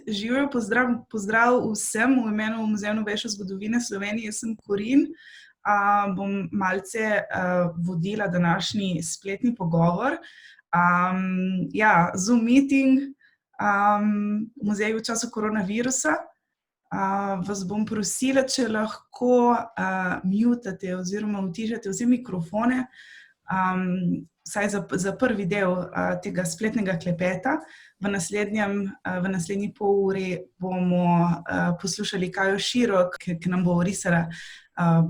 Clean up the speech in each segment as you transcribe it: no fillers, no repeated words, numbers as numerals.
Živijo, pozdrav vsem v imenu Muzeja novejše zgodovine Slovenije. Jaz sem Korin. Bom malce vodila današnji spletni pogovor. Zoom meeting v muzeju v času koronavirusa. Vas bom prosila, če lahko mutate oziroma utišate vse mikrofone, vsaj za prvi del tega spletnega klepeta. V naslednji pol uri bomo poslušali Kajo Širok, ki nam bo orisala,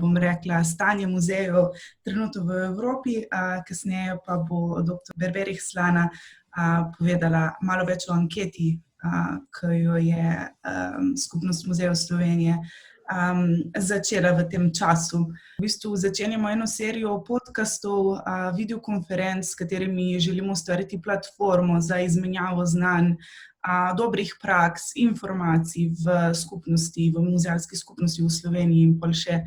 bom rekla, stanje muzejev trenutno v Evropi, kasneje pa bo dr. Berberih Slana povedala malo več o anketi, ki jo je Skupnost muzejev Slovenije začela v tem času. V bistvu začenjamo eno serijo podcastov, videokonferenc, s katerimi želimo ustvariti platformo za izmenjavo znanj, dobrih praks, informacij v skupnosti, v muzealski skupnosti v Sloveniji in pol še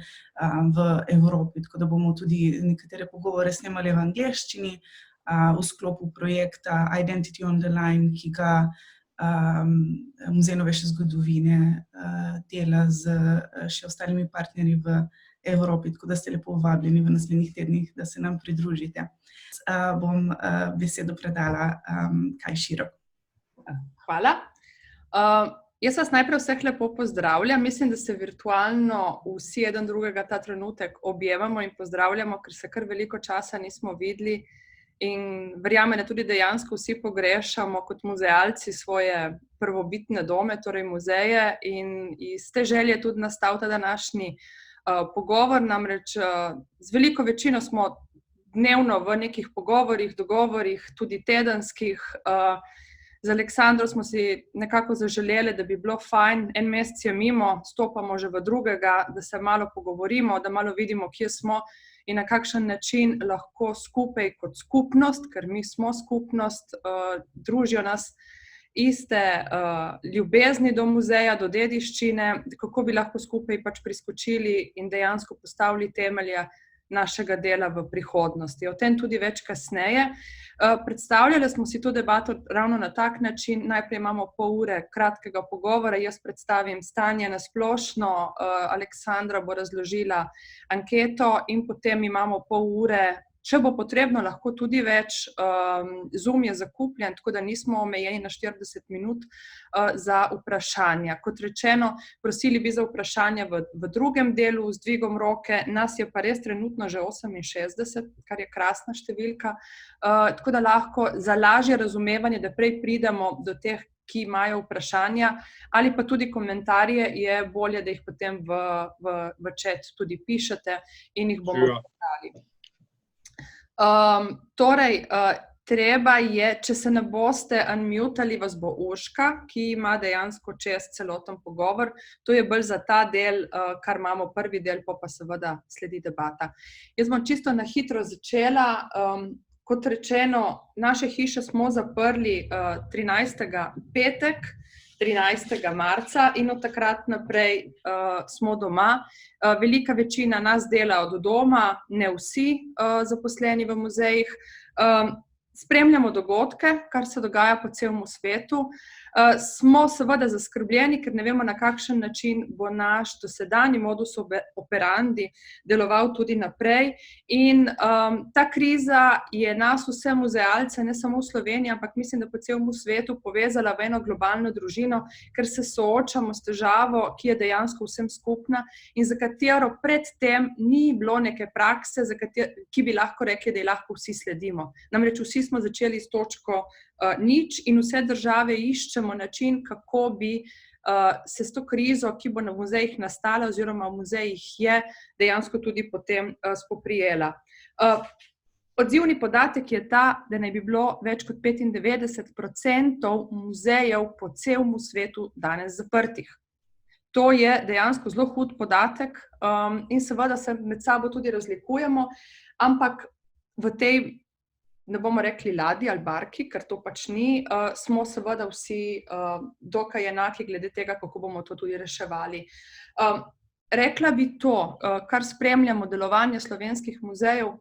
v Evropi. Tako da bomo tudi nekatere pogovore snemali v angleščini v sklopu projekta Identity on the Line, ki ga Muzej novejše zgodovine dela z še ostalimi partnerji v Evropi, tako da ste lepo vabljeni v naslednjih tednih, da se nam pridružite. Bom besedo predala Kaji Širok. Hvala. Jaz vas najprej vseh lepo pozdravljam. Mislim, da se virtualno vsi eden drugega ta trenutek objemamo in pozdravljamo, ker se kar veliko časa nismo videli. In verjamem, da tudi dejansko vsi pogrešamo kot muzealci svoje prvobitne dome, torej muzeje, in iz te želje tudi nastal ta današnji pogovor. Namreč z veliko večino smo dnevno v nekih pogovorih, dogovorih, tudi tedenskih. Z Aleksandro smo si nekako zaželeli, da bi bilo fajn, en mesec je mimo, stopamo že v drugega, da se malo pogovorimo, da malo vidimo, kje smo in na kakšen način lahko skupaj kot skupnost, ker mi smo skupnost, družijo nas iste ljubezni do muzeja, do dediščine, kako bi lahko skupaj priskočili in dejansko postavili temelje našega dela v prihodnosti. O tem tudi več kasneje. Predstavljali smo si to debato ravno na tak način. Najprej imamo pol ure kratkega pogovora, jaz predstavim stanje na splošno, Aleksandra bo razložila anketo in potem imamo pol ure, če bo potrebno, lahko tudi več. Zoom je zakupljen, tako da nismo omejeni na 40 minut za vprašanja. Kot rečeno, prosili bi za vprašanja v drugem delu z dvigom roke. Nas je pa res trenutno že 68, kar je krasna številka. Tako da lahko za lažje razumevanje, da prej pridemo do teh, ki imajo vprašanja, ali pa tudi komentarje, je bolje, da jih potem v chat tudi pišete in jih bomo prebrali. Treba je, če se ne boste unmutali, vas bo Urška, ki ima dejansko čez celoten pogovor. To je bolj za ta del, kar imamo prvi del, pa seveda sledi debata. Jaz bom čisto na hitro začela. Kot rečeno, naše hiše smo zaprli 13. petek, 13. marca in od takrat naprej smo doma. Velika večina nas dela od doma, ne vsi zaposleni v muzejih. Spremljamo dogodke, kar se dogaja po celem svetu. Smo seveda zaskrbljeni, ker ne vemo, na kakšen način bo naš dosedanji modus operandi deloval tudi naprej. In ta kriza je nas vse muzealce, ne samo v Sloveniji, ampak mislim, da po celem svetu povezala v eno globalno družino, ker se soočamo s težavo, ki je dejansko vsem skupna in za katero predtem ni bilo neke prakse, ki bi lahko rekli, da ji lahko vsi sledimo. Namreč vsi smo začeli s točko nič in vse države iščemo način, kako bi se s to krizo, ki bo na muzejih nastala oziroma v muzejih je, dejansko tudi potem spoprijela. Odzivni podatek je ta, da naj bi bilo več kot 95% muzejev po celem svetu danes zaprtih. To je dejansko zelo hud podatek in seveda se med sabo tudi razlikujemo, ampak v tej, ne bomo rekli ladji ali barki, ker to pač ni, smo seveda vsi dokaj enaki glede tega, kako bomo to tudi reševali. Rekla bi to, kar spremljamo delovanje slovenskih muzejev.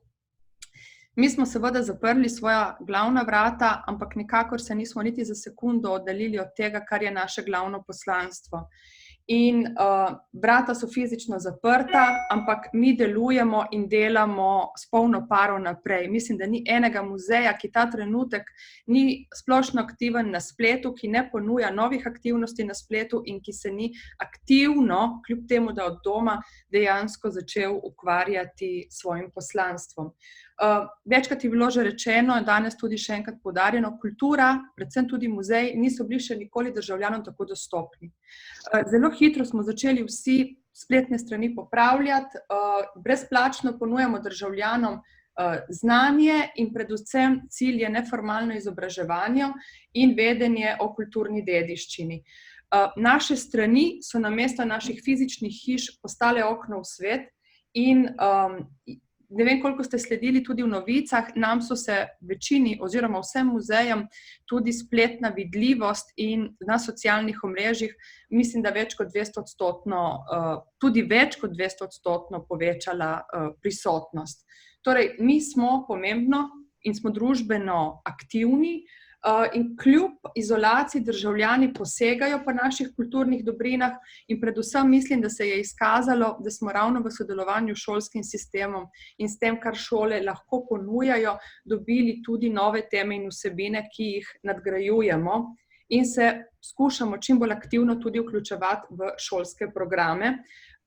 Mi smo seveda zaprli svoja glavna vrata, ampak nikakor se nismo niti za sekundo oddaljili od tega, kar je naše glavno poslanstvo. In vrata so fizično zaprta, ampak mi delujemo in delamo s polno paro naprej. Mislim, da ni enega muzeja, ki ta trenutek ni splošno aktiven na spletu, ki ne ponuja novih aktivnosti na spletu in ki se ni aktivno, kljub temu, da od doma, dejansko začel ukvarjati s svojim poslanstvom. Večkrat je bilo že rečeno, danes tudi še enkrat poudarjeno, kultura, predvsem tudi muzej, niso bili še nikoli državljanom tako dostopni. Zelo hitro smo začeli vsi spletne strani popravljati, brezplačno ponujamo državljanom znanje in predvsem cilj je neformalno izobraževanje in vedenje o kulturni dediščini. Naše strani so namesto naših fizičnih hiš postale okno v svet in ne vem, koliko ste sledili tudi v novicah, nam so se večini oziroma vsem muzejem tudi spletna vidljivost in na socialnih omrežjih, mislim, da več kot 200-odstotno, tudi več kot 200-odstotno povečala prisotnost. Torej, mi smo pomembno in smo družbeno aktivni in kljub izolaciji državljani posegajo po naših kulturnih dobrinah in predvsem mislim, da se je izkazalo, da smo ravno v sodelovanju s šolskim sistemom in s tem, kar šole lahko ponujajo, dobili tudi nove teme in vsebine, ki jih nadgrajujemo in se skušamo čim bolj aktivno tudi vključevati v šolske programe,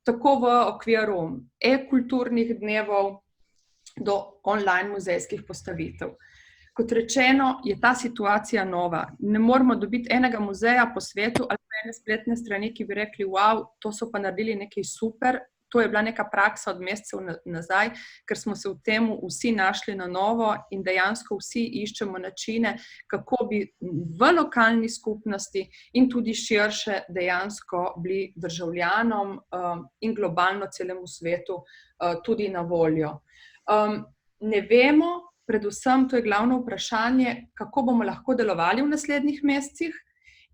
tako v okviru e-kulturnih dnevov do online muzejskih postavitev. Kot rečeno, je ta situacija nova. Ne moramo dobiti enega muzeja po svetu ali pa ene spletne strani, ki bi rekli, wow, to so pa naredili nekaj super. To je bila neka praksa od mesecev nazaj, ker smo se v tem vsi našli na novo in dejansko vsi iščemo načine, kako bi v lokalni skupnosti in tudi širše dejansko bili državljanom in globalno celemu svetu tudi na voljo. Ne vemo, predvsem to je glavno vprašanje, kako bomo lahko delovali v naslednjih mesecih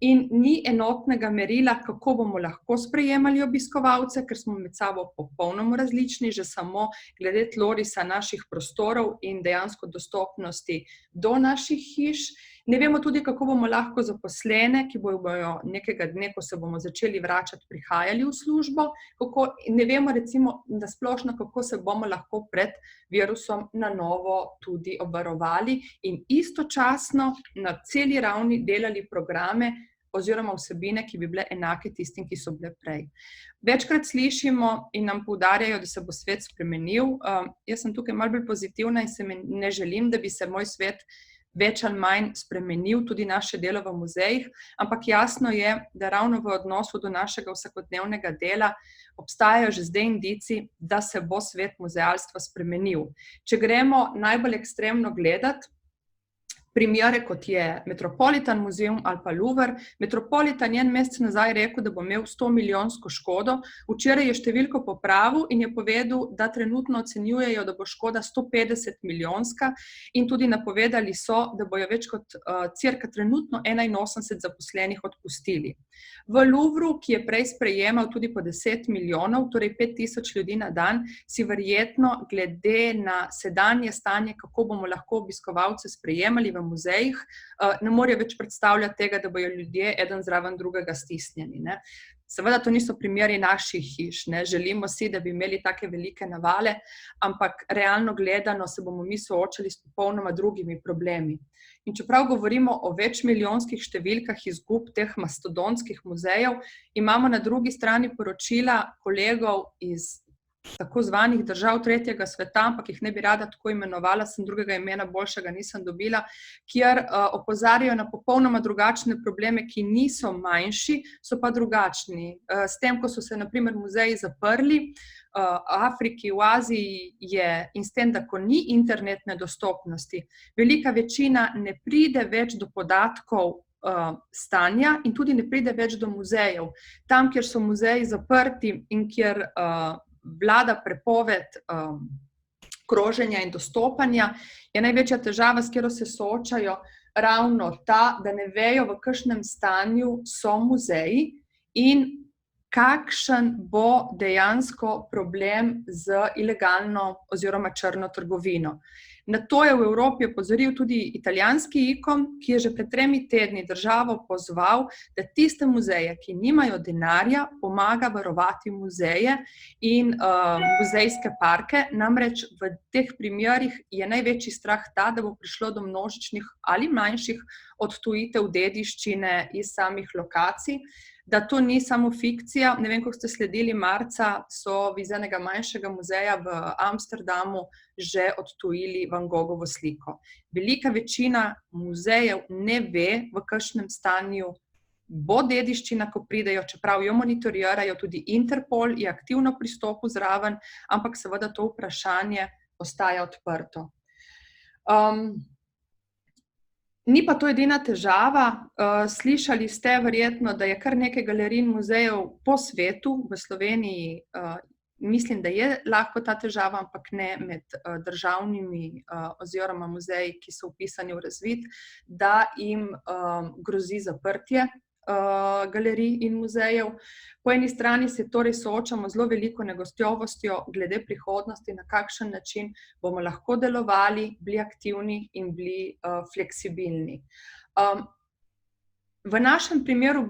in ni enotnega merila, kako bomo lahko sprejemali obiskovalce, ker smo med sabo popolnoma različni, že samo glede tlorisa naših prostorov in dejansko dostopnosti do naših hiš. Ne vemo tudi, kako bomo lahko zaposlene, ki bojo nekega dne, ko se bomo začeli vračati, prihajali v službo. Ne vemo recimo nasplošno, kako se bomo lahko pred virusom na novo tudi obvarovali in istočasno na celi ravni delali programe oziroma vsebine, ki bi bile enake tistim, ki so bile prej. Večkrat slišimo in nam poudarjajo, da se bo svet spremenil. Jaz sem tukaj malo bolj pozitivna in ne želim, da bi se moj svet več ali manj spremenil, tudi naše delo v muzejih, ampak jasno je, da ravno v odnosu do našega vsakodnevnega dela obstajajo že zdaj indici, da se bo svet muzealstva spremenil. Če gremo najbolj ekstremno gledati, primere, kot je Metropolitan muzeum ali pa Louvre. Metropolitan je en mesec nazaj rekel, da bo imel 100-milijonsko škodo. Včeraj je številko popravil in je povedal, da trenutno ocenjujejo, da bo škoda 150-milijonska in tudi napovedali so, da bojo več kot cirka trenutno 81 zaposlenih odpustili. V Louvru, ki je prej sprejemal tudi po 10 milijonov, torej 5000 ljudi na dan, si verjetno glede na sedanje stanje, kako bomo lahko obiskovalce sprejemali v muzejih, ne morejo več predstavljati tega, da bojo ljudje eden zraven drugega stisnjeni. Ne. Seveda to niso primeri naših hiš, ne. Želimo si, da bi imeli take velike navale, ampak realno gledano se bomo mi soočali s popolnoma drugimi problemi. In čeprav govorimo o večmilijonskih številkah izgub teh mastodonskih muzejev, imamo na drugi strani poročila kolegov iz tako zvanih držav tretjega sveta, ampak jih ne bi rada tako imenovala, sem drugega imena boljšega nisem dobila, kjer opozarjajo na popolnoma drugačne probleme, ki niso manjši, so pa drugačni. S tem, ko so se na primer muzeji zaprli, Afriki, v Aziji je in s tem, da ko ni internetne dostopnosti, velika večina ne pride več do podatkov stanja in tudi ne pride več do muzejev. Tam, kjer so muzeji zaprti in kjer vlada prepoved kroženja in dostopanja, je največja težava, s katero se soočajo, ravno ta, da ne vejo, v kakšnem stanju so muzeji in kakšen bo dejansko problem z ilegalno oziroma črno trgovino. Na to je v Evropi opozoril tudi italijanski ICOM, ki je že pred 3 tedni državo pozval, da tiste muzeje, ki nimajo denarja, pomaga varovati muzeje in muzejske parke. Namreč v teh primerih je največji strah ta, da bo prišlo do množičnih ali manjših odtujitev dediščine iz samih lokacij, da to ni samo fikcija. Ne vem, kako ste sledili, marca so iz enega manjšega muzeja v Amsterdamu že odtujili Van Gogovo sliko. Velika večina muzejev ne ve, v kakšnem stanju bo dediščina, ko pridejo, čeprav jo monitorirajo, tudi Interpol je aktivno pristopil zraven, ampak seveda to vprašanje ostaja odprto. Ni pa to edina težava. Slišali ste verjetno, da je kar nekaj galerij in muzejev po svetu, v Sloveniji, mislim, da je lahko ta težava, ampak ne med državnimi oziroma muzeji, ki so vpisani v razvid, da jim grozi zaprtje galerij in muzejev. Po eni strani se torej soočamo z zelo veliko negotovostjo glede prihodnosti, na kakšen način bomo lahko delovali, bili aktivni in bili fleksibilni. V našem primeru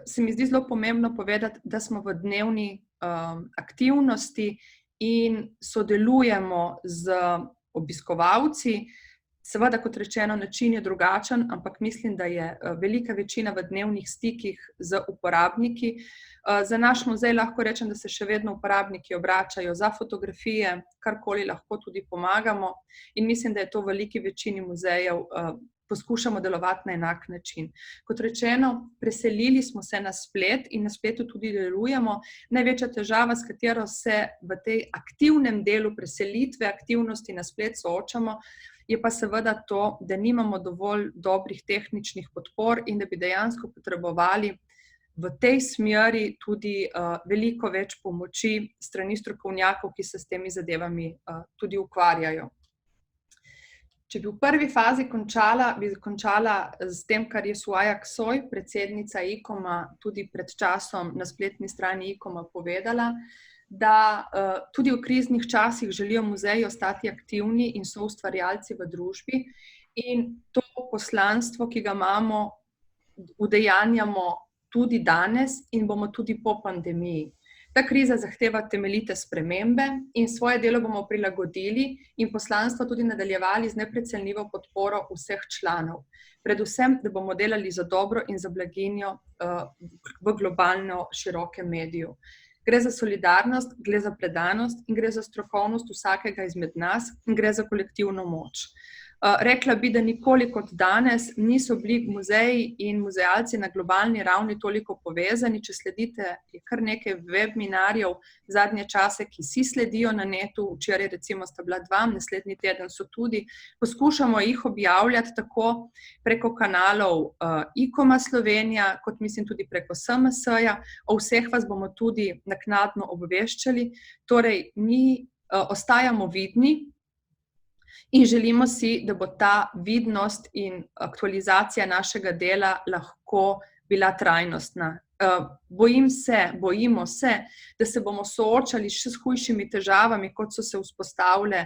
se mi zdi zelo pomembno povedati, da smo v dnevni aktivnosti in sodelujemo z obiskovalci. Seveda, kot rečeno, način je drugačen, ampak mislim, da je velika večina v dnevnih stikih z uporabniki. Za naš muzej lahko rečem, da se še vedno uporabniki obračajo za fotografije, karkoli lahko tudi pomagamo, in mislim, da je to v veliki večini muzejev poskušamo delovati na enak način. Kot rečeno, preselili smo se na splet in na spletu tudi delujemo. Največja težava, s katero se v tej aktivnem delu preselitve aktivnosti na splet soočamo, je pa seveda to, da nimamo dovolj dobrih tehničnih podpor in da bi dejansko potrebovali v tej smeri tudi veliko več pomoči strani strokovnjakov, ki se s temi zadevami tudi ukvarjajo. Če bi v prvi fazi končala, bi končala s tem, kar je Suaja Ksoj, predsednica ICOM-a, tudi pred časom na spletni strani ICOM-a povedala, da tudi v kriznih časih želijo muzeji ostati aktivni in soustvarjalci v družbi, in to poslanstvo, ki ga imamo, udejanjamo tudi danes in bomo tudi po pandemiji. Ta kriza zahteva temeljite spremembe in svoje delo bomo prilagodili in poslanstvo tudi nadaljevali z neprecenljivo podporo vseh članov. Predvsem, da bomo delali za dobro in za blaginjo v globalno širokem mediju. Gre za solidarnost, gre za predanost in gre za strokovnost vsakega izmed nas in gre za kolektivno moč. Rekla bi, da nikoli kot danes niso bili muzeji in muzealci na globalni ravni toliko povezani. Če sledite, je kar nekaj webinarjev zadnje čase, ki si sledijo na netu, včeraj recimo sta bila 2, naslednji teden so tudi. Poskušamo jih objavljati tako preko kanalov ICOM-a Slovenija, kot mislim tudi preko SMS-ja. O vseh vas bomo tudi naknadno obveščali. Torej, mi ostajamo vidni, in želimo si, da bo ta vidnost in aktualizacija našega dela lahko bila trajnostna. Bojimo se, da se bomo soočali še s hujšimi težavami, kot so se vzpostavile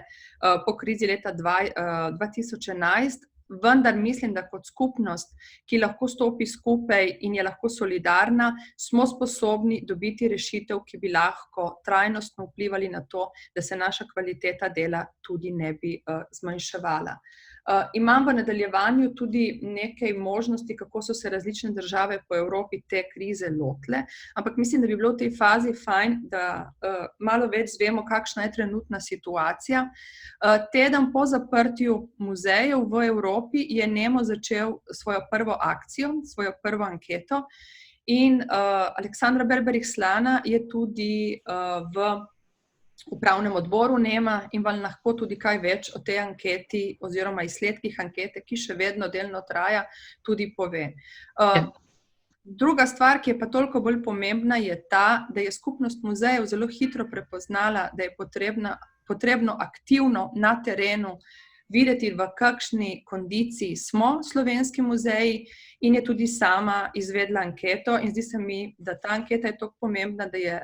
po krizi leta 2011, vendar mislim, da kot skupnost, ki lahko stopi skupaj in je lahko solidarna, smo sposobni dobiti rešitev, ki bi lahko trajnostno vplivali na to, da se naša kvaliteta dela tudi ne bi zmanjševala. Imam v nadaljevanju tudi nekaj možnosti, kako so se različne države po Evropi te krize lotile, ampak mislim, da bi bilo v tej fazi fajn, da malo več zvemo, kakšna je trenutna situacija. Teden po zaprtju muzejev v Evropi je Nemo začel svojo prvo akcijo, svojo prvo anketo, in Aleksandra Berberich-Slana je tudi v upravnem odboru Nema in vam lahko tudi kaj več o tej anketi oziroma izsledkih ankete, ki še vedno delno traja, tudi pove. Druga stvar, ki je pa toliko bolj pomembna, je ta, da je skupnost muzejev zelo hitro prepoznala, da je potrebno aktivno na terenu videti, v kakšni kondiciji smo slovenski muzeji, in je tudi sama izvedla anketo, in zdi se mi, da ta anketa je tako pomembna, da je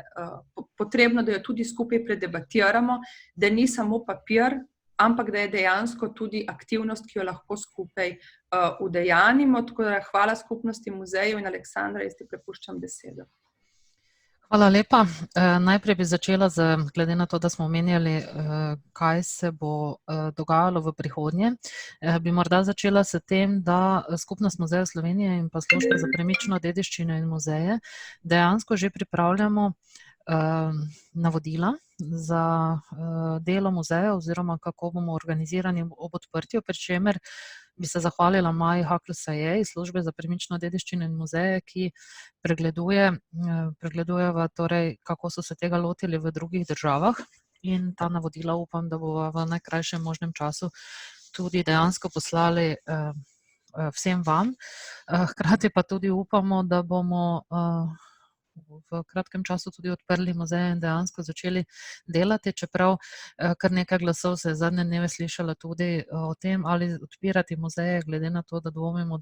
potrebno, da jo tudi skupaj predebatiramo, da ni samo papir, ampak da je dejansko tudi aktivnost, ki jo lahko skupaj udejanimo. Tako da hvala skupnosti muzejev in Aleksandra, jaz ti prepuščam besedo. Hvala lepa. Najprej bi začela glede na to, da smo omenjali, kaj se bo dogajalo v prihodnje, bi morda začela s tem, da Skupnost muzejev Slovenije in pa Služba za premično dediščino in muzeje dejansko že pripravljamo navodila za delo muzeja oziroma kako bomo organizirani ob odprtju, pri čemer bi se zahvalila Maji Hakl-Sajej iz Službe za premično dediščino in muzeje, ki pregledujeva torej, kako so se tega lotili v drugih državah, in ta navodila upam, da bo v najkrajšem možnem času tudi dejansko poslali vsem vam. Hkrati pa tudi upamo, da bomo v kratkem času tudi odprli muzeje in dejansko začeli delati, čeprav kar nekaj glasov se je zadnje dneve slišala tudi o tem, ali odpirati muzeje, glede na to, da dvomimo,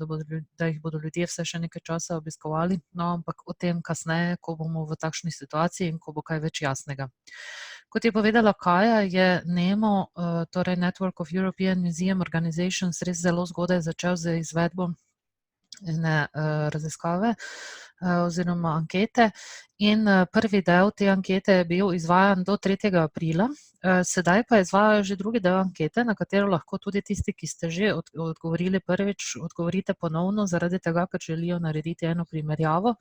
da jih bodo ljudje vse še nekaj časa obiskovali, no, ampak o tem kasneje, ko bomo v takšni situaciji in ko bo kaj več jasnega. Kot je povedala Kaja, je NEMO, torej Network of European Museum Organizations, res zelo zgodaj začel z izvedbo ene raziskave oziroma ankete, in prvi del te ankete je bil izvajan do 3. aprila, sedaj pa izvajajo že drugi del ankete, na katero lahko tudi tisti, ki ste že odgovorili prvič, odgovorite ponovno, zaradi tega, ker želijo narediti eno primerjavo,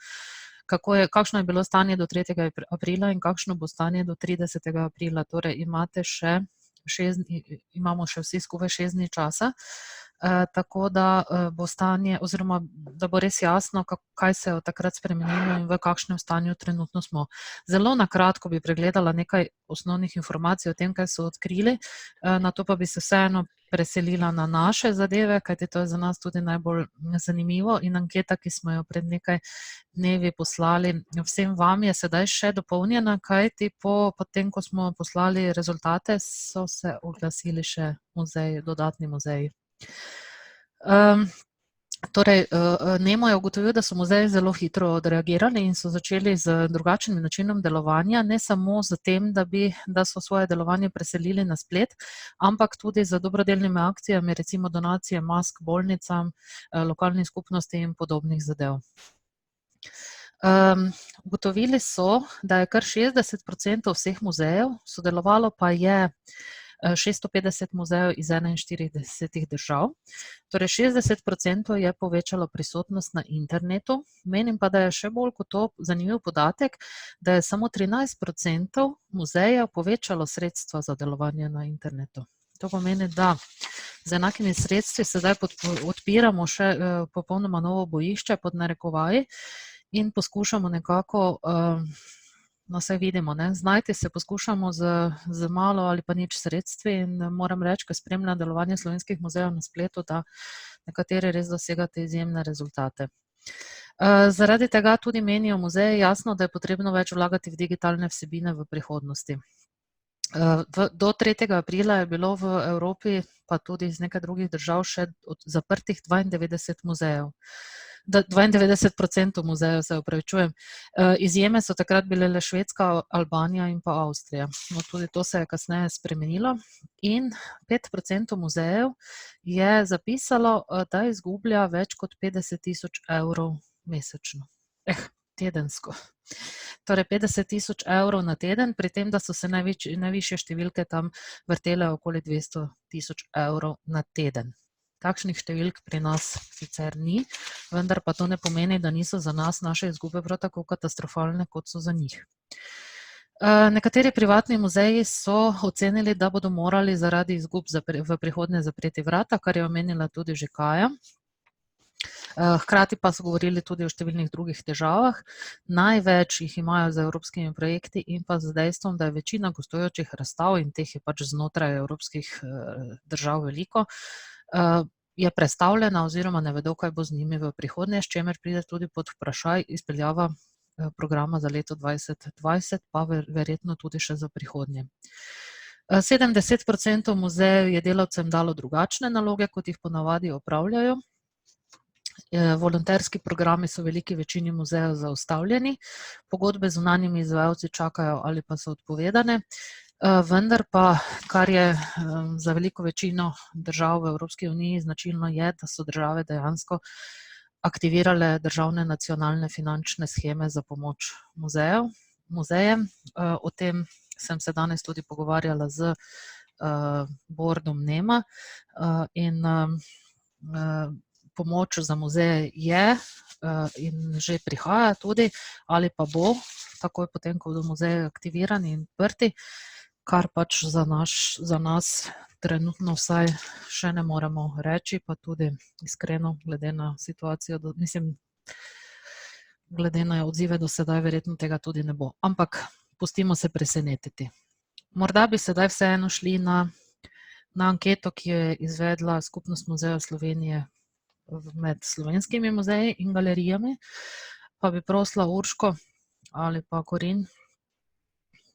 kakšno je bilo stanje do 3. aprila in kakšno bo stanje do 30. aprila. Torej imamo še vsi skupaj 6 dni časa, tako da bo stanje, oziroma da bo res jasno, kaj se je od takrat spremenilo in v kakšnem stanju trenutno smo. Zelo na kratko bi pregledala nekaj osnovnih informacij o tem, kaj so odkrili, nato pa bi se vseeno preselila na naše zadeve, kajti to je za nas tudi najbolj zanimivo, in anketa, ki smo jo pred nekaj dnevi poslali vsem vam, je sedaj še dopolnjena, kajti potem, ko smo poslali rezultate, so se oglasili še muzeji, dodatni muzeji. Torej, NEMO je ugotovil, da so muzeji zelo hitro odreagirali in so začeli z drugačnim načinom delovanja, ne samo z tem, da so svoje delovanje preselili na splet, ampak tudi z dobrodelnimi akcijami, recimo donacije mask bolnicam, lokalnih skupnosti in podobnih zadev. Ugotovili so, da je kar 60% vseh muzejev, sodelovalo pa je 650 muzejev iz 41 držav, torej 60% je povečalo prisotnost na internetu. Menim pa, da je še bolj kot to zanimiv podatek, da je samo 13% muzejev povečalo sredstva za delovanje na internetu. To pomeni, da z enakimi sredstvi sedaj odpiramo še popolnoma novo bojišče pod narekovaji in poskušamo nekako, no, saj vidimo, znajti se poskušamo z malo ali pa nič sredstvi, in moram reči, ko spremljam delovanje slovenskih muzejev na spletu, da nekateri res dosegate izjemne rezultate. Zaradi tega tudi menijo muzeji jasno, da je potrebno več vlagati v digitalne vsebine v prihodnosti. Do 3. aprila je bilo v Evropi, pa tudi iz nekaj drugih držav, še zaprtih 92 muzejev. 92% muzejev, se opravičujem. Izjeme so takrat bile le Švedska, Albanija in pa Avstrija. No, tudi to se je kasneje spremenilo in 5% muzejev je zapisalo, da izgublja več kot 50.000 evrov mesečno. Tedensko. Torej 50.000 evrov na teden, pri tem, da so se najvišje številke tam vrtele okoli 200.000 evrov na teden. Takšnih številk pri nas sicer ni, vendar pa to ne pomeni, da niso za nas naše izgube prav tako katastrofalne, kot so za njih. Nekateri privatni muzeji so ocenili, da bodo morali zaradi izgub v prihodnje zapreti vrata, kar je omenila tudi že Kaja. Hkrati pa so govorili tudi o številnih drugih težavah. Največ jih imajo z evropskimi projekti in pa z dejstvom, da je večina gostujočih razstav, in teh je pač znotraj evropskih držav veliko, je prestavljena oziroma ne vedo, kaj bo z njimi v prihodnje, s čimer pride tudi pod vprašaj izpeljava programa za leto 2020, pa verjetno tudi še za prihodnje. 70% muzejev je delavcem dalo drugačne naloge, kot jih ponavadi opravljajo. Volonterski programi so v veliki večini muzejev zaustavljeni, pogodbe z zunanjimi izvajalci čakajo ali pa so odpovedane. Vendar pa, kar je za veliko večino držav v Evropski uniji značilno, je, da so države dejansko aktivirale državne nacionalne finančne sheme za pomoč muzejem. O tem sem se danes tudi pogovarjala z boardom NEMA in pomoč za muzeje je in že prihaja tudi, ali pa bo, takoj potem, ko bodo muzeji aktivirani in odprti, kar pač za nas trenutno vsaj še ne moremo reči, pa tudi iskreno, glede na situacijo, glede na odzive do sedaj, verjetno tega tudi ne bo. Ampak pustimo se presenetiti. Morda bi sedaj vseeno šli na anketo, ki jo je izvedla Skupnost muzejev Slovenije med slovenskimi muzeji in galerijami, pa bi prosila Urško ali pa Korin,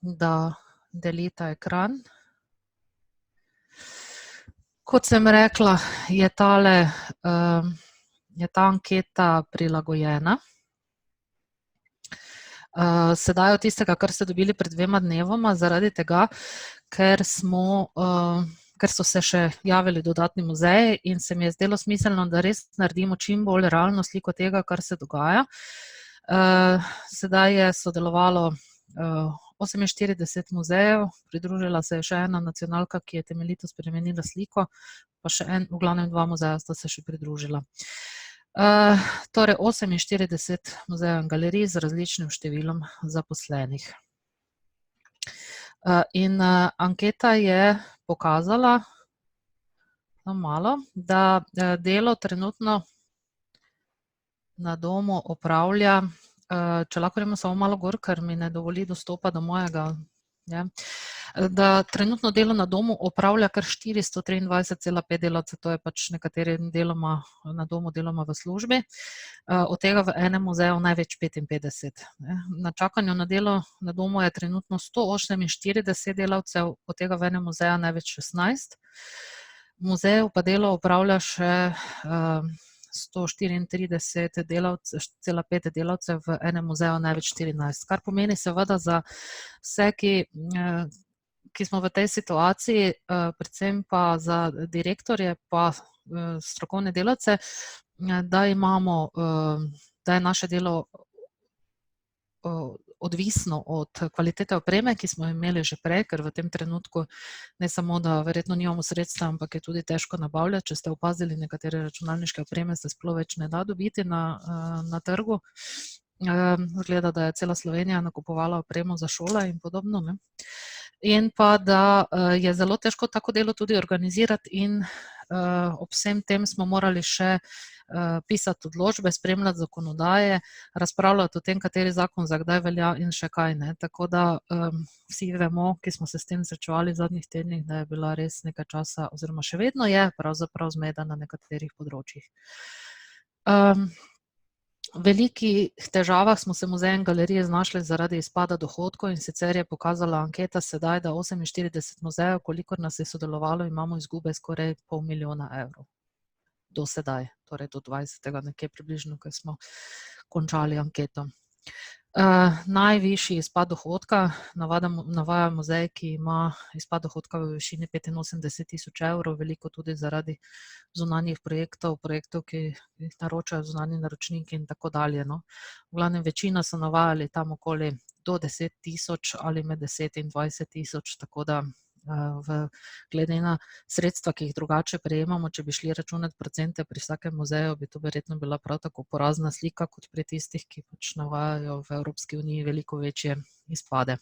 da delita ekran. Kot sem rekla, je ta anketa prilagojena. Sedaj od tistega, kar ste dobili pred 2 dnevoma, zaradi tega, ker so se še javili dodatni muzeji in se mi je zdelo smiselno, da res naredimo čim bolj realno sliko tega, kar se dogaja. Sedaj je sodelovalo 48 muzejev, pridružila se je še ena nacionalka, ki je temeljito spremenila sliko, pa še v glavnem 2 muzeja sta se še pridružila. Torej 48 muzejev in galerij z različnim številom zaposlenih. In anketa je pokazala, da delo trenutno na domu opravlja, če lahko gremo samo malo gor, ker mi ne dovoli dostopa do mojega, da trenutno delo na domu opravlja kar 423,5 delavcev, to je pač nekateri deloma na domu, deloma v službi, od tega v enem muzeju največ 55. Na čakanju na delo na domu je trenutno 148 delavcev, od tega v enem muzeju največ 16. Muzeju pa delo opravlja še 134,5 delavcev, v enem muzeju največ 14, kar pomeni seveda za vse, ki smo v tej situaciji, predvsem pa za direktorje pa strokovne delavce, da je naše delo odvisno od kvalitete opreme, ki smo imeli že prej, ker v tem trenutku ne samo, da verjetno nimamo sredstva, ampak je tudi težko nabavljati. Če ste opazili, nekatere računalniške opreme se sploh več ne da dobiti na trgu. Zgleda, da je cela Slovenija nakupovala opremo za šole in podobno. In pa, da je zelo težko tako delo tudi organizirati in ob vsem tem smo morali še pisati odločbe, spremljati zakonodaje, razpravljati o tem, kateri zakon za kdaj velja in še kaj. Tako da vsi vemo, ki smo se s tem srečevali v zadnjih tednih, da je bila res nekaj časa, oziroma še vedno je pravzaprav zmeda na nekaterih področjih. V velikih težavah smo se muzeji in galerije znašli zaradi izpada dohodkov, in sicer je pokazala anketa sedaj, da 48 muzejev, kolikor nas je sodelovalo, imamo izgube skoraj 500 000 evrov. Do sedaj, torej do 20. nekje približno, ko smo končali anketo. Najvišji izpad dohodka navaja muzej, ki ima izpad dohodka v višini 85 000 evrov, veliko tudi zaradi zunanjih projektov, ki jih naročajo zunanji naročniki in tako dalje. V glavnem večina so navajali tam okoli do 10 000 ali med 10 in 20 000, tako da glede na sredstva, ki jih drugače prejemamo, če bi šli računati procente pri vsakem muzeju, bi to verjetno bila prav tako porazna slika kot pri tistih, ki pač navajajo v Evropski uniji veliko večje izpade.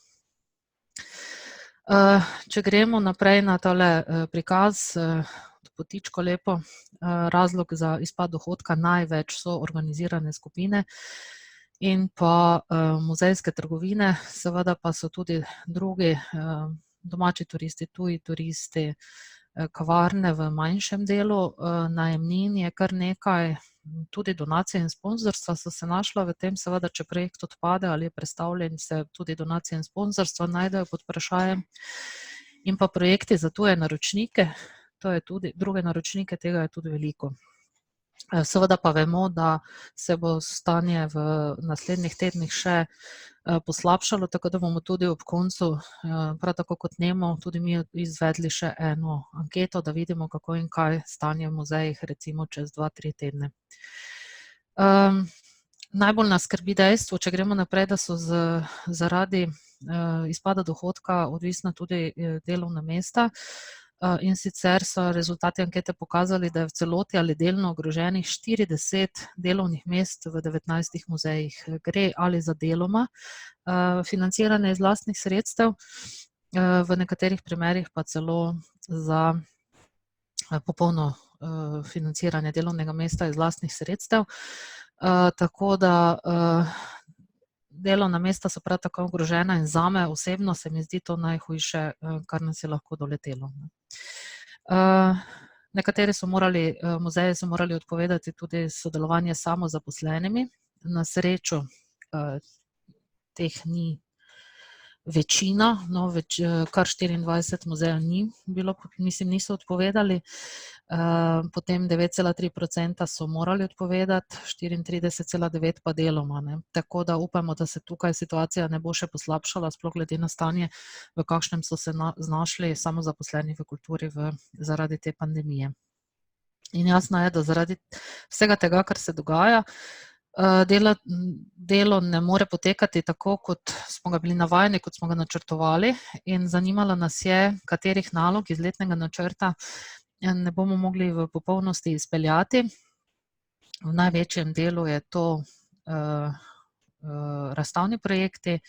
Če gremo naprej na tale prikaz, potičko lepo, razlog za izpad dohodka največ so organizirane skupine in pa muzejske trgovine, seveda pa so tudi drugi domači turisti, tuji turisti, kavarne v manjšem delu, najemnin je kar nekaj, tudi donacije in sponzorstva so se našla v tem, seveda, če projekt odpade ali je prestavljen, se tudi donacije in sponzorstva najdejo pod vprašajem. In pa projekti za tuje naročnike, to je tudi, druge naročnike, tega je tudi veliko. Seveda pa vemo, da se bo stanje v naslednjih tednih še poslabšalo, tako da bomo tudi ob koncu, prav tako kot Nemo, tudi mi izvedli še eno anketo, da vidimo, kako in kaj stanje v muzejih recimo čez 2-3 tedne. Najbolj nas skrbi dejstvo, če gremo naprej, da so zaradi izpada dohodka odvisna tudi delovna mesta. In sicer so rezultati ankete pokazali, da je v celoti ali delno ogroženih 40 delovnih mest v 19 muzejih. Gre ali za deloma financiranje iz lastnih sredstev, v nekaterih primerih pa celo za popolno financiranje delovnega mesta iz lastnih sredstev. Tako da delovna mesta so prav tako ogrožena in zame osebno se mi zdi to najhujše, kar nas je lahko doletelo. Nekateri muzeji so morali odpovedati tudi sodelovanje s samozaposlenimi. Na srečo teh ni večina, kar 24 muzejev niso odpovedali, potem 9,3% so morali odpovedati, 34,9% pa deloma. Tako da upamo, da se tukaj situacija ne bo še poslabšala, sploh glede na stanje, v kakšnem so se znašli samozaposleni v kulturi zaradi te pandemije. In jasno je, da zaradi vsega tega, kar se dogaja, delo ne more potekati tako, kot smo ga bili navajeni, kot smo ga načrtovali, in zanimalo nas je, katerih nalog iz letnega načrta ne bomo mogli v popolnosti izpeljati. V največjem delu je to razstavni projekti,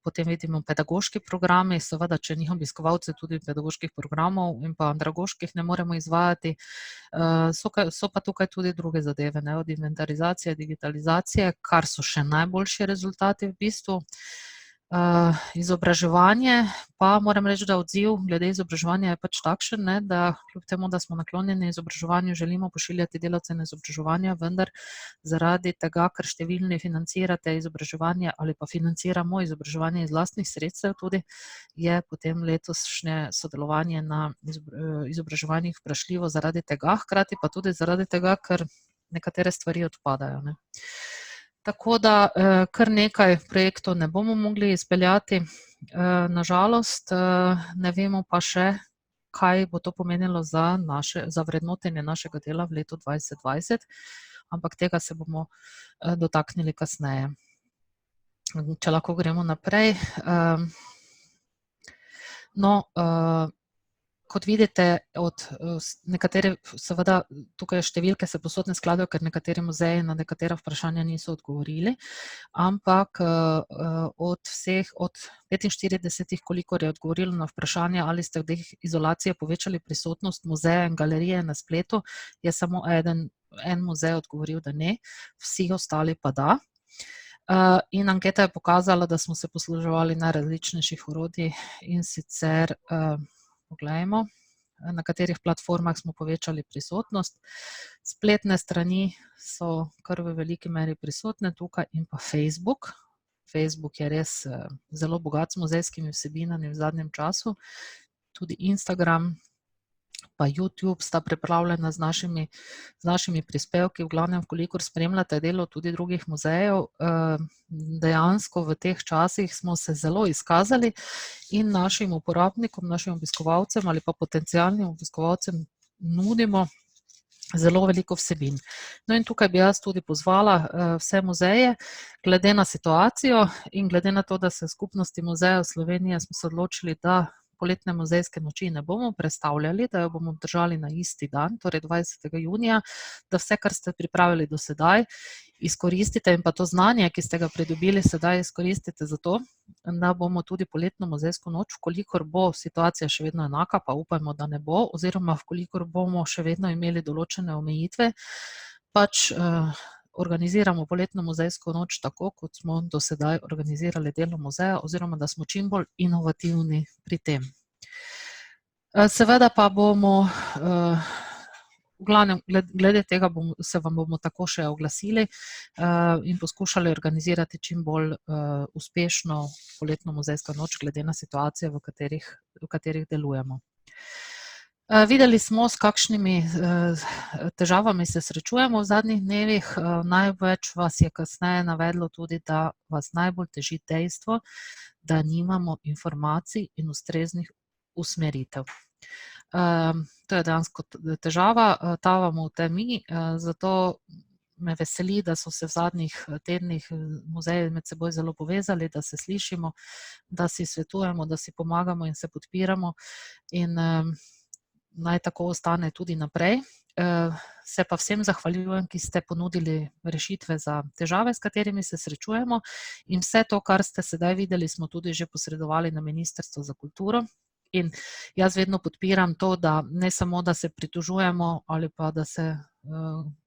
potem vidimo pedagoški programi, seveda, če ni obiskovalcev, tudi pedagoških programov in pa andragoških ne moremo izvajati. So pa tukaj tudi druge zadeve, od inventarizacije, digitalizacije, kar so še najboljši rezultati v bistvu. Izobraževanje, pa moram reči, da odziv glede izobraževanja je pač takšen, da kljub temu, da smo naklonjeni izobraževanju, želimo pošiljati delavce na izobraževanja, vendar zaradi tega, ker številni financirate izobraževanje ali pa financiramo izobraževanje iz lastnih sredstev tudi, je potem letošnje sodelovanje na izobraževanjih vprašljivo zaradi tega, hkrati pa tudi zaradi tega, ker nekatere stvari odpadajo. Tako da kar nekaj projektov ne bomo mogli izpeljati, nažalost, ne vemo pa še, kaj bo to pomenilo za vrednotenje našega dela v letu 2020, ampak tega se bomo dotaknili kasneje. Če lahko gremo naprej. Kot vidite, seveda tukaj številke se povsod ne skladajo, ker nekateri muzeji na nekatera vprašanja niso odgovorili, ampak od 45, kolikor je odgovorilo na vprašanje, ali ste v izolaciji povečali prisotnost muzeja in galerije na spletu, je samo en muzej odgovoril, da ne, vsi ostali pa da. In anketa je pokazala, da smo se posluževali najrazličnejših orodij, in sicer poglejmo, na katerih platformah smo povečali prisotnost. Spletne strani so kar v veliki meri prisotne tukaj in pa Facebook. Facebook je res zelo bogat s muzejskimi vsebinami v zadnjem času. Tudi Instagram pa YouTube sta pripravljena z našimi prispevki. V glavnem, kolikor spremljate delo tudi drugih muzejev, dejansko v teh časih smo se zelo izkazali in našim uporabnikom, našim obiskovalcem ali pa potencialnim obiskovalcem nudimo zelo veliko vsebin. In tukaj bi jaz tudi pozvala vse muzeje, glede na situacijo in glede na to, da se skupnosti muzejev Slovenije smo se odločili, da poletne muzejske noči ne bomo prestavljali, da jo bomo držali na isti dan, torej 20. junija, da vse, kar ste pripravili do sedaj, izkoristite in pa to znanje, ki ste ga pridobili sedaj, izkoristite za to, da bomo tudi poletno muzejsko noč, kolikor bo situacija še vedno enaka, pa upajmo, da ne bo, oziroma kolikor bomo še vedno imeli določene omejitve, pač organiziramo poletno muzejsko noč tako, kot smo do sedaj organizirali delo muzeja, oziroma da smo čim bolj inovativni pri tem. Seveda pa bomo, v glavnem, glede tega se vam bomo tako še oglasili in poskušali organizirati čim bolj uspešno poletno muzejsko noč, glede na situacije, v katerih delujemo. Videli smo, s kakšnimi težavami se srečujemo v zadnjih dnevih. Največ vas je kasneje navedlo tudi, da vas najbolj teži dejstvo, da nimamo informacij in ustreznih usmeritev. To je dejansko težava, tavamo v temi, zato me veseli, da so se v zadnjih tednih muzeji med seboj zelo povezali, da se slišimo, da si svetujemo, da si pomagamo in se podpiramo in naj tako ostane tudi naprej. Se pa vsem zahvaljujem, ki ste ponudili rešitve za težave, s katerimi se srečujemo, in vse to, kar ste sedaj videli, smo tudi že posredovali na Ministrstvo za kulturo. In jaz vedno podpiram to, da ne samo, da se pritožujemo ali pa da se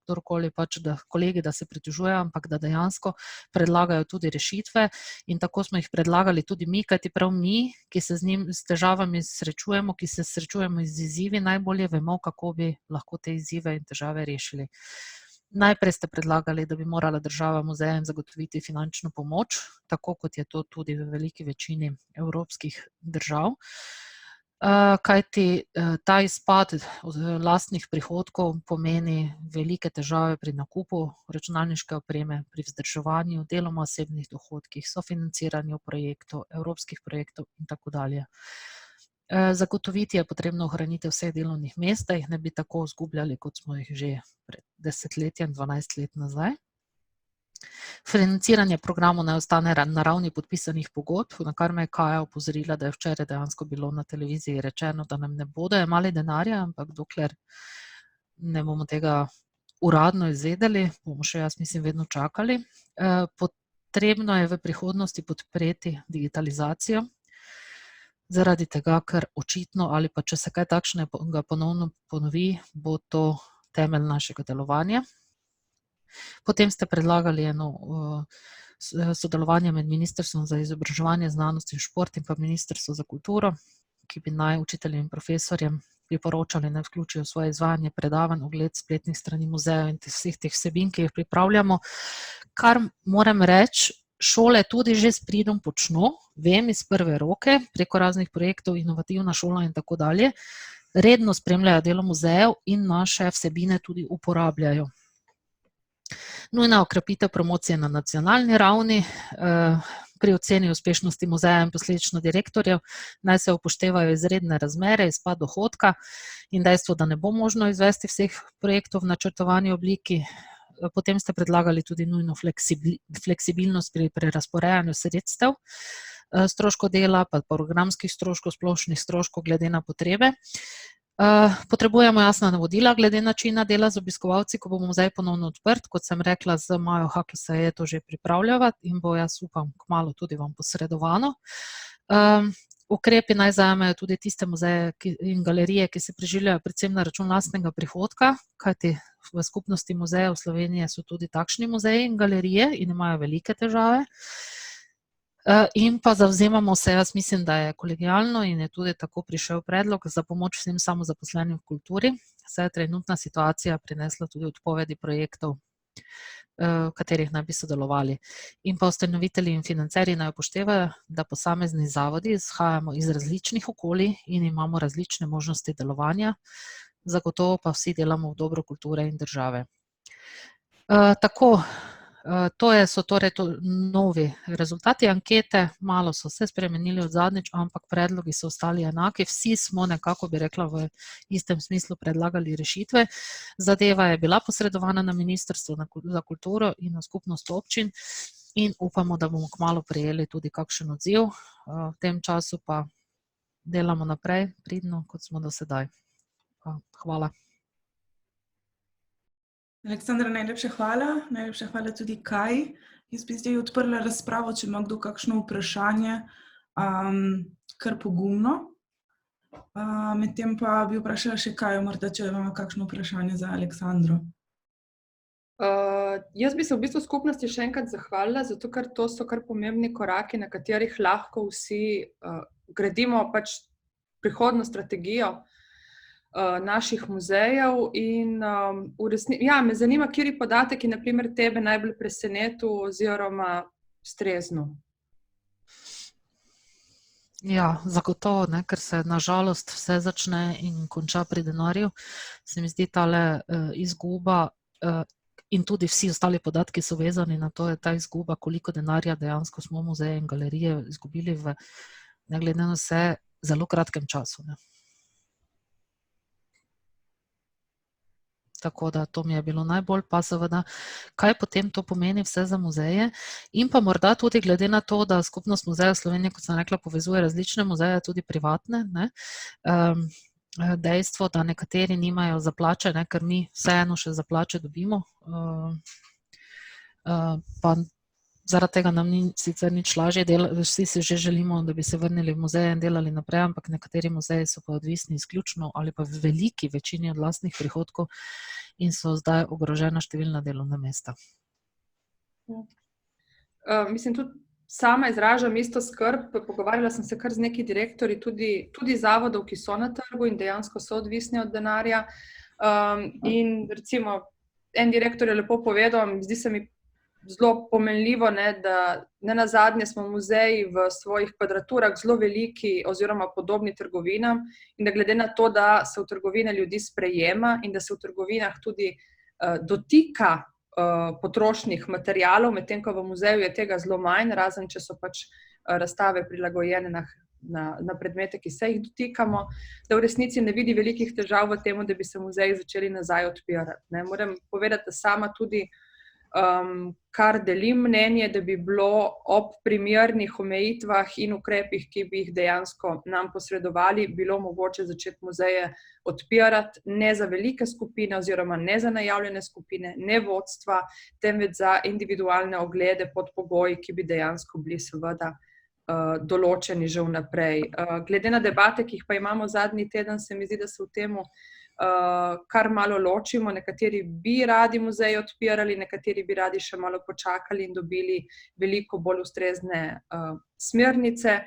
kdorkoli pač, da kolegi, da se pritožujejo, ampak da dejansko predlagajo tudi rešitve in tako smo jih predlagali tudi mi, kajti prav mi, ki se s težavami srečujemo, ki se srečujemo z izzivi, najbolje vemo, kako bi lahko te izzive in težave rešili. Najprej ste predlagali, da bi morala država muzejem zagotoviti finančno pomoč, tako kot je to tudi v veliki večini evropskih držav. Kajti ta izpad lastnih prihodkov pomeni velike težave pri nakupu računalniške opreme, pri vzdrževanju, deloma osebnih dohodkih, sofinanciranju projektov, evropskih projektov in tako dalje. Zagotoviti je potrebno ohranitev vseh delovnih mest, da jih ne bi tako izgubljali, kot smo jih že pred 10 letjem, 12 let nazaj. Financiranje programov naj ostane na ravni podpisanih pogodb, na kar me je Kaja opozorila, da je včeraj dejansko bilo na televiziji rečeno, da nam ne bodo jemali denarja, ampak dokler ne bomo tega uradno izvedeli, bomo še, jaz mislim, vedno čakali. Potrebno je v prihodnosti podpreti digitalizacijo, zaradi tega, ker očitno ali pa če se kaj takšnega ponovno ponovi, bo to temelj našega delovanja. Potem ste predlagali eno sodelovanje med Ministrstvom za izobraževanje, znanost in šport in pa Ministrstvo za kulturo, ki bi naj učiteljem in profesorjem priporočali, naj vključijo svoje izvajanje predavanj, ogled spletnih strani muzejev in vseh teh vsebin, ki jih pripravljamo, kar moram reči, šole tudi že s pridom počno, vem iz prve roke, preko raznih projektov, inovativna šola in tako dalje, redno spremljajo delo muzejev in naše vsebine tudi uporabljajo. Nujna okrepitev promocije na nacionalni ravni, pri oceni uspešnosti muzeja in posledično direktorjev naj se upoštevajo izredne razmere, izpad dohodka in dejstvo, da ne bo možno izvesti vseh projektov v načrtovani obliki. Potem ste predlagali tudi nujno fleksibilnost pri prerazporejanju sredstev, stroškov dela, pa programskih stroškov, splošnih stroškov glede na potrebe. Potrebujemo jasna navodila glede načina dela z obiskovalci, ko bo muzej ponovno odprt. Kot sem rekla, z Majo Hakl se je to že pripravljala in bo, jaz upam, kmalu tudi vam posredovano. Ukrepi naj zajmejo tudi tiste muzeje in galerije, ki se preživljajo predvsem na račun lastnega prihodka, kajti v skupnosti muzejev Slovenije so tudi takšni muzeji in galerije in imajo velike težave. In pa zavzemamo se, jaz mislim, da je kolegialno in je tudi tako prišel predlog za pomoč vsem samozaposlenim v kulturi, saj je trenutna situacija prinesla tudi odpovedi projektov, v katerih naj bi sodelovali. In pa ustanovitelji in financerji naj upoštevajo, da posamezni zavodi izhajamo iz različnih okolij in imamo različne možnosti delovanja, zagotovo pa vsi delamo v dobro kulture in države. Tako, so torej novi rezultati ankete, malo so se spremenili od zadnjič, ampak predlogi so ostali enaki. Vsi smo nekako, bi rekla, v istem smislu predlagali rešitve. Zadeva je bila posredovana na Ministrstvo za kulturo in na skupnost občin in upamo, da bomo kmalu prejeli tudi kakšen odziv. V tem času pa delamo naprej, pridno, kot smo do sedaj. Hvala. Aleksandra, najlepša hvala tudi Kaji. Jaz bi zdaj odprla razpravo, če ima kdo kakšno vprašanje, kar pogumno. Medtem pa bi vprašala še Kajo, morda če ima kakšno vprašanje za Aleksandro. Jaz bi se v bistvu skupnosti še enkrat zahvalila, zato ker to so kar pomembni koraki, na katerih lahko vsi gradimo pač prihodnjo strategijo naših muzejev in me zanima, kateri podatek je na primer tebe najbolj presenetil oziroma streznil. Ja, zagotovo, ne, ker se nažalost vse začne in konča pri denarju. Se mi zdi tale izguba in tudi vsi ostali podatki so vezani na to, je ta izguba, koliko denarja dejansko smo muzeje in galerije izgubili v, ne glede na vse, zelo kratkem času. Ne. Tako da to mi je bilo najbolj, pa seveda, kaj potem to pomeni vse za muzeje in pa morda tudi glede na to, da Skupnost muzejev Slovenije, kot sem rekla, povezuje različne muzeje, tudi privatne, ne, dejstvo, da nekateri nimajo za plače, ne, ker mi vseeno še za plače dobimo, pa zaradi tega nam ni sicer nič lažje, vsi si že želimo, da bi se vrnili v muzeje in delali naprej, ampak nekateri muzeji so pa odvisni izključno ali pa v veliki večini od lastnih prihodkov in so zdaj ogrožena številna delovna mesta. Mislim, tudi sama izražam isto skrb, pogovarjala sem se kar z neki direktorji, tudi zavodov, ki so na trgu in dejansko so odvisni od denarja. In recimo, en direktor je lepo povedal, zdi se mi zelo pomenljivo, ne, da nenazadnje smo muzeji v svojih kvadraturah zelo veliki oziroma podobni trgovinam in da glede na to, da se v trgovine ljudi sprejema in da se v trgovinah tudi dotika potrošnih materialov, medtem ko v muzeju je tega zelo manj, razen če so pač razstave prilagojene na predmete, ki se jih dotikamo, da v resnici ne vidi velikih težav v tem, da bi se muzeji začeli nazaj odpirati. Ne. Moram povedati, da sama tudi kar delim mnenje, da bi bilo ob primernih omejitvah in ukrepih, ki bi jih dejansko nam posredovali, bilo mogoče začeti muzeje odpirati, ne za velike skupine oziroma ne za najavljene skupine, ne vodstva, temveč za individualne oglede pod pogoji, ki bi dejansko bili seveda določeni že vnaprej. Glede na debate, ki jih pa imamo zadnji teden, se mi zdi, da se v temu kar malo ločimo. Nekateri bi radi muzeje odpirali, nekateri bi radi še malo počakali in dobili veliko bolj ustrezne smernice.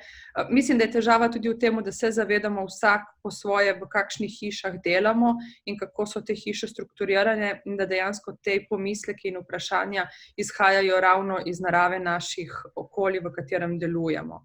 Mislim, da je težava tudi v tem, da se zavedamo vsak po svoje, v kakšnih hišah delamo in kako so te hiše strukturirane in da dejansko te pomisleki in vprašanja izhajajo ravno iz narave naših okolij, v katerem delujemo.